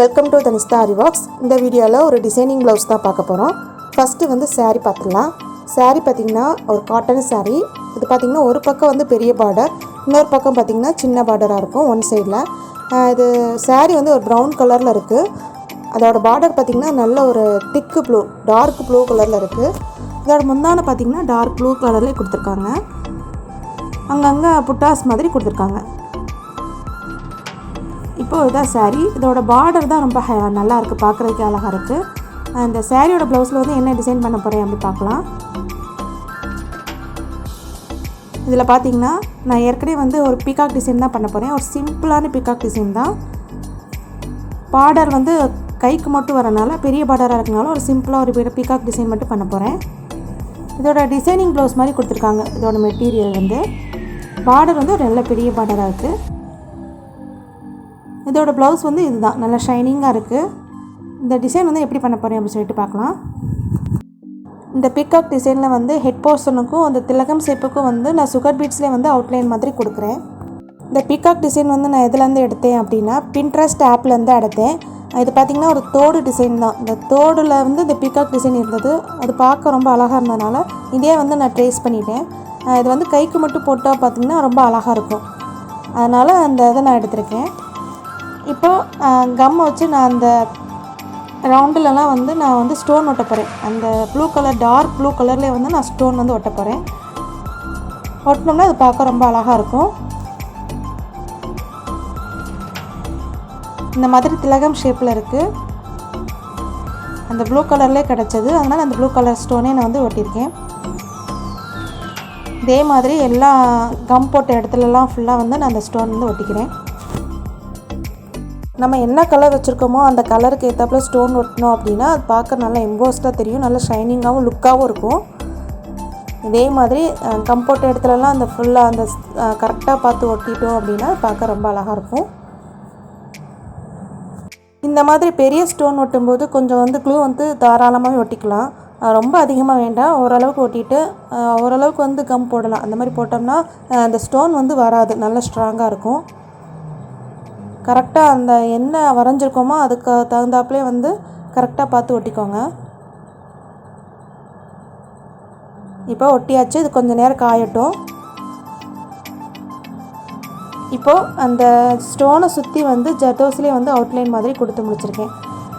Welcome to Dhanistha Aari Works. இந்த வீடியோவில் ஒரு டிசைனிங் ப்ளவுஸ் தான் பார்க்க போகிறோம். ஃபஸ்ட்டு வந்து saree பார்த்துக்கலாம். saree பார்த்திங்கன்னா ஒரு காட்டன் saree. இது பார்த்திங்கன்னா ஒரு பக்கம் வந்து பெரிய பார்டர், இன்னொரு பக்கம் பார்த்திங்கன்னா சின்ன பார்டராக இருக்கும் ஒன் சைடில். இது saree வந்து ஒரு ப்ரௌன் கலரில் இருக்குது. அதோட பார்டர் பார்த்திங்கன்னா நல்ல ஒரு திக்கு ப்ளூ, டார்க் ப்ளூ கலரில் இருக்குது. இதோட முந்தானை பார்த்திங்கன்னா டார்க் ப்ளூ கலர்லேயே கொடுத்துருக்காங்க. அங்கங்கே புட்டாஸ் மாதிரி கொடுத்துருக்காங்க. இப்போது இதுதான் saree. இதோட பார்டர் தான் ரொம்ப நல்லா இருக்குது, பார்க்குறதுக்கு அழகாக இருக்குது. அந்த சாரியோட ப்ளவுஸில் வந்து என்ன டிசைன் பண்ண போகிறேன் அப்படி பார்க்கலாம். இதில் பார்த்தீங்கன்னா நான் ஏற்கனவே வந்து ஒரு பீகாக் டிசைன் தான் பண்ண போகிறேன். ஒரு சிம்பிளான பீகாக் டிசைன் தான். பார்டர் வந்து கைக்கு மட்டும் வரனால, பெரிய பார்டராக இருக்கனால ஒரு சிம்பிளாக ஒரு பீகாக் டிசைன் மட்டும் பண்ண போகிறேன். இதோட டிசைனிங் ப்ளவுஸ் மாதிரி கொடுத்துருக்காங்க. இதோட மெட்டீரியல் வந்து பார்டர் வந்து ஒரு நல்ல பெரிய பார்டராக இருக்குது. இதோட ப்ளவுஸ் வந்து இதுதான், நல்லா ஷைனிங்காக இருக்குது. இந்த டிசைன் வந்து எப்படி பண்ண போகிறேன் அப்படின்னு சொல்லிட்டு பார்க்கலாம். இந்த பீகாக் டிசைனில் வந்து ஹெட் போர்ஷனுக்கும் அந்த திலகம் ஷேப்புக்கும் வந்து நான் சுகர் பீட்ஸ்லேயே வந்து அவுட்லைன் மாதிரி கொடுக்குறேன். இந்த பீகாக் டிசைன் வந்து நான் எதுலேருந்து எடுத்தேன் அப்படின்னா பின்ட்ரெஸ்ட் ஆப்லேருந்து எடுத்தேன். இது பார்த்திங்கன்னா ஒரு தோடு டிசைன் தான். இந்த தோடில் வந்து இந்த பீகாக் டிசைன் இருந்தது. அது பார்க்க ரொம்ப அழகாக இருந்ததுனால இதே வந்து நான் ட்ரேஸ் பண்ணிட்டேன். இது வந்து கைக்கு மட்டும் போட்டால் பார்த்திங்கன்னா ரொம்ப அழகாக இருக்கும். அதனால் அந்த இதை நான் எடுத்திருக்கேன். இப்போது கம்மை வச்சு நான் அந்த ரவுண்டிலலாம் வந்து நான் வந்து ஸ்டோன் ஒட்ட போகிறேன். அந்த ப்ளூ கலர், டார்க் ப்ளூ கலர்லேயே வந்து நான் ஸ்டோன் வந்து ஒட்ட போகிறேன். ஒட்டினோம்னா அது பார்க்க ரொம்ப அழகாக இருக்கும். இந்த மாதிரி திலகம் ஷேப்பில் இருக்குது. அந்த ப்ளூ கலர்லேயே கிடச்சது, அதனால் அந்த ப்ளூ கலர் ஸ்டோனே நான் வந்து ஒட்டியிருக்கேன். இதே மாதிரி எல்லா கம் போட்ட இடத்துலலாம் ஃபுல்லாக வந்து நான் அந்த ஸ்டோன் வந்து ஒட்டிக்கிறேன். நம்ம என்ன கலர் வச்சுருக்கோமோ அந்த கலருக்கு ஏற்றாப்புல ஸ்டோன் ஒட்டினோம் அப்படின்னா அது பார்க்க நல்லா எம்போஸ்டாக தெரியும், நல்லா ஷைனிங்காகவும் லுக்காகவும் இருக்கும். இதே மாதிரி கம்போர்ட் இடத்துலலாம் அந்த ஃபுல்லாக அந்த கரெக்டாக பார்த்து ஒட்டிட்டோம் அப்படின்னா பார்க்க ரொம்ப அழகாக இருக்கும். இந்த மாதிரி பெரிய ஸ்டோன் ஒட்டும்போது கொஞ்சம் வந்து க்ளூ வந்து தாராளமாகவே ஒட்டிக்கலாம். ரொம்ப அதிகமாக வேண்டாம், ஓரளவுக்கு ஒட்டிட்டு ஓரளவுக்கு வந்து கம் போடலாம். அந்த மாதிரி போட்டோம்னா அந்த ஸ்டோன் வந்து வராது, நல்லா ஸ்ட்ராங்காக இருக்கும். கரெக்டாக அந்த என்ன வரைஞ்சிருக்கோமோ அதுக்கு தகுந்தாப்புலே வந்து கரெக்டாக பார்த்து ஒட்டிக்கோங்க. இப்போ ஒட்டியாச்சு. இது கொஞ்சம் நேரம் காயட்டும். இப்போது அந்த ஸ்டோனை சுற்றி வந்து ஜர்தோஸ்லேயே வந்து அவுட்லைன் மாதிரி கொடுத்து முடிச்சிருக்கேன்.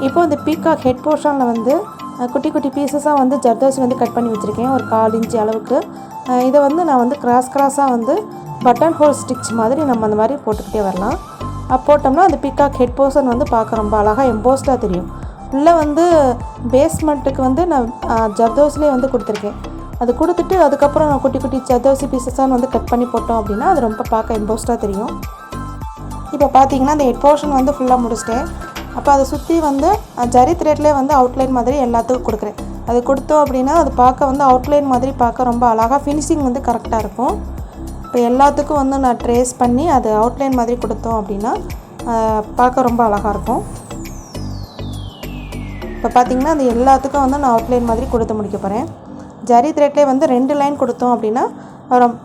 இப்போது இந்த பீகாக் ஹெட் போர்ஷனில் வந்து குட்டி குட்டி பீசஸாக வந்து ஜர்தோசி வந்து கட் பண்ணி வச்சுருக்கேன், ஒரு 1/4 இன்ச்சு அளவுக்கு. இதை வந்து நான் வந்து கிராஸாக வந்து பட்டன் ஹோல் ஸ்டிச் மாதிரி நம்ம அந்த மாதிரி போட்டுக்கிட்டே வரலாம். போட்டோம்னா அந்த பீகாக் ஹெட் போர்ஷன் வந்து பார்க்க ரொம்ப அழகாக எம்போஸ்டாக தெரியும். உள்ளே வந்து பேஸ்மெண்ட்டுக்கு வந்து நான் ஜர்தோசிலே வந்து கொடுத்துருக்கேன். அது கொடுத்துட்டு அதுக்கப்புறம் நான் குட்டி குட்டி ஜர்தோசி பீசஸாக வந்து கட் பண்ணி போட்டோம் அப்படின்னா அது ரொம்ப பார்க்க எம்போஸ்டாக தெரியும். இப்போ பார்த்தீங்கன்னா அந்த ஹெட் போர்ஷன் வந்து ஃபுல்லாக முடிச்சிட்டேன். அப்போ அதை சுற்றி வந்து ஜரி த்ரெட்லேயே வந்து அவுட்லைன் மாதிரி எல்லாத்துக்கும் கொடுக்குறேன். அது கொடுத்தோம் அப்படின்னா அது பார்க்க வந்து அவுட்லைன் மாதிரி பார்க்க ரொம்ப அழகாக ஃபினிஷிங் வந்து கரெக்டாக இருக்கும். இப்போ எல்லாத்துக்கும் வந்து நான் ட்ரேஸ் பண்ணி அது அவுட்லைன் மாதிரி கொடுத்தோம் அப்படின்னா பார்க்க ரொம்ப அழகாக இருக்கும். இப்போ பார்த்திங்கன்னா அது எல்லாத்துக்கும் வந்து நான் அவுட்லைன் மாதிரி கொடுத்து முடிக்க போகிறேன். ஜரி த்ரெட்லேயே வந்து 2 லைன் கொடுத்தோம் அப்படின்னா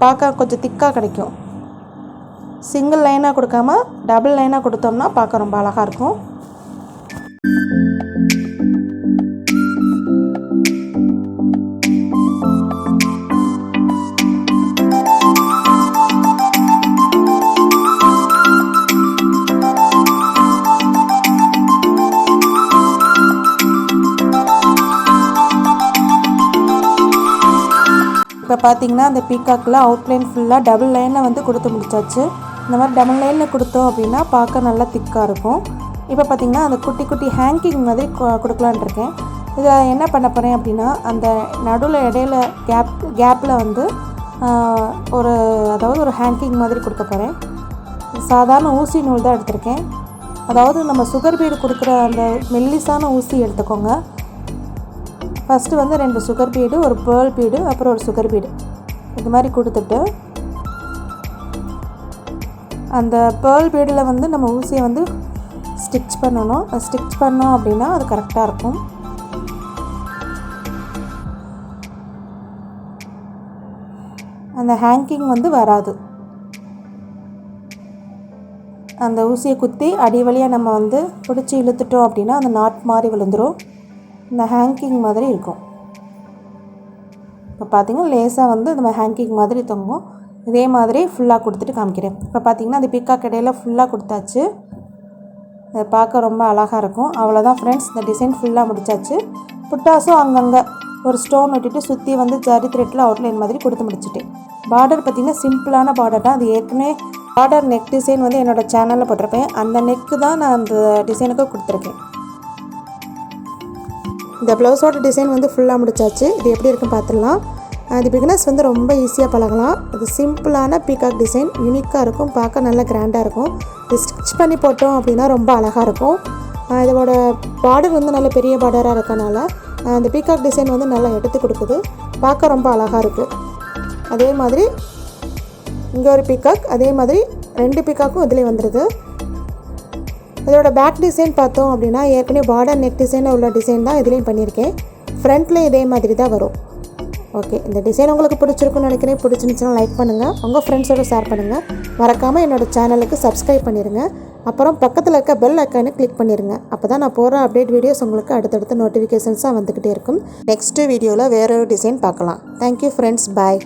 பார்க்க கொஞ்சம் திக்காக கிடைக்கும். சிங்கிள் லைனாக கொடுக்காம டபுள் லைனாக கொடுத்தோம்னா பார்க்க ரொம்ப அழகாக இருக்கும். இப்போ பார்த்தீங்கன்னா அந்த பீகாக்கில் அவுட்லைன் ஃபுல்லாக டபுள் லைனில் வந்து கொடுத்து முடிச்சாச்சு. இந்த மாதிரி டபுள் லைனில் கொடுத்தோம் அப்படின்னா பார்க்க நல்லா திக்காக இருக்கும். இப்போ பார்த்திங்கன்னா அந்த குட்டி குட்டி ஹேங்கிங் மாதிரி கொடுக்கலான் இருக்கேன். இதில் என்ன பண்ண போகிறேன் அப்படின்னா அந்த நடுவில் இடையில கேப்பில் வந்து அதாவது ஒரு ஹேங்கிங் மாதிரி கொடுக்க போகிறேன். சாதாரண ஊசி நூல் தான் எடுத்திருக்கேன். அதாவது நம்ம சுகர் பீடு கொடுக்குற அந்த மெல்லிசான ஊசி எடுத்துக்கோங்க. ஃபஸ்ட்டு வந்து 2 சுகர் பீடு, ஒரு பேர்ல் பீடு, அப்புறம் ஒரு சுகர் பீடு இது மாதிரி கொடுத்துட்டு அந்த பேர்ல் பீடில் வந்து நம்ம ஊசியை வந்து ஸ்டிச் பண்ணணும். ஸ்டிச் பண்ணோம் அப்படின்னா அது கரெக்டாக இருக்கும். அந்த ஹேங்கிங் வந்து வராது. அந்த ஊசியை குத்தி அடி வழியாக நம்ம வந்து பிடிச்சி இழுத்துட்டோம் அப்படின்னா அந்த நாட் மாதிரி விழுந்துடும். இந்த ஹேங்கிங் மாதிரி இருக்கும். இப்போ பார்த்திங்கன்னா லேசாக வந்து இந்த மாதிரி ஹேங்கிங் மாதிரி தொங்கும். இதே மாதிரி ஃபுல்லாக கொடுத்துட்டு காமிக்கிறேன். இப்போ பார்த்திங்கன்னா அந்த பீக்காக் இடையில ஃபுல்லாக கொடுத்தாச்சு. அதை பார்க்க ரொம்ப அழகாக இருக்கும். அவ்வளோதான் ஃப்ரெண்ட்ஸ், இந்த டிசைன் ஃபுல்லாக முடித்தாச்சு. புட்டாஸும் அங்கங்கே ஒரு ஸ்டோன் விட்டுட்டு சுற்றி வந்து ஜரி த்ரெட்டில் அவுட்லைன் மாதிரி கொடுத்து முடிச்சுட்டேன். பார்டர் பார்த்திங்கன்னா சிம்பிளான பார்டர் தான். அது ஏற்கனவே பார்டர் நெக் டிசைன் வந்து என்னோடய சேனலில் போட்டிருப்பேன். அந்த நெக்கு தான் நான் அந்த டிசைனுக்கு கொடுத்துருக்கேன். இந்த ப்ளவுஸோட டிசைன் வந்து ஃபுல்லாக முடிச்சாச்சு. இது எப்படி இருக்குன்னு பார்த்துடலாம். அது பிகினர்ஸ் வந்து ரொம்ப ஈஸியாக பழகலாம். அது சிம்பிளான பீகாக் டிசைன், யூனிக்காக இருக்கும், பார்க்க நல்லா கிராண்டாக இருக்கும். இது ஸ்டிச் பண்ணி போட்டோம் அப்படின்னா ரொம்ப அழகாக இருக்கும். இதோட பார்டர் வந்து நல்ல பெரிய பார்டராக இருக்கனால அந்த பீகாக் டிசைன் வந்து நல்லா எடுத்து கொடுக்குது, பார்க்க ரொம்ப அழகாக இருக்குது. அதே மாதிரி இங்கே ஒரு பீகாக், அதே மாதிரி 2 பீக்காக்கும் இதிலே வந்துடுது. இதோட பேக் டிசைன் பார்த்தோம் அப்படின்னா ஏற்கனவே பார்டர் நெக் டிசைனில் உள்ள டிசைன் தான் இதுலேயும் பண்ணியிருக்கேன். ஃப்ரண்ட்லேயும் இதே மாதிரி தான் வரும். ஓகே, இந்த டிசைன் உங்களுக்கு பிடிச்சிருக்குன்னு நினைக்கிறேன். பிடிச்சிருந்துச்சுன்னா லைக் பண்ணுங்கள், உங்கள் ஃப்ரெண்ட்ஸோடு ஷேர் பண்ணுங்கள். மறக்காமல் என்னோடய சேனலுக்கு சப்ஸ்கிரைப் பண்ணிடுங்க. அப்புறம் பக்கத்தில் இருக்க பெல் ஐக்கானை கிளிக் பண்ணிடுங்க. அப்போ தான் நான் போகிற அப்டேட் வீடியோஸ் உங்களுக்கு அடுத்தடுத்த நோட்டிஃபிகேஷன்ஸாக வந்துக்கிட்டே இருக்கும். நெக்ஸ்ட்டு வீடியோவில் வேறு ஒரு டிசைன் பார்க்கலாம். தேங்க்யூ ஃப்ரெண்ட்ஸ், பாய்.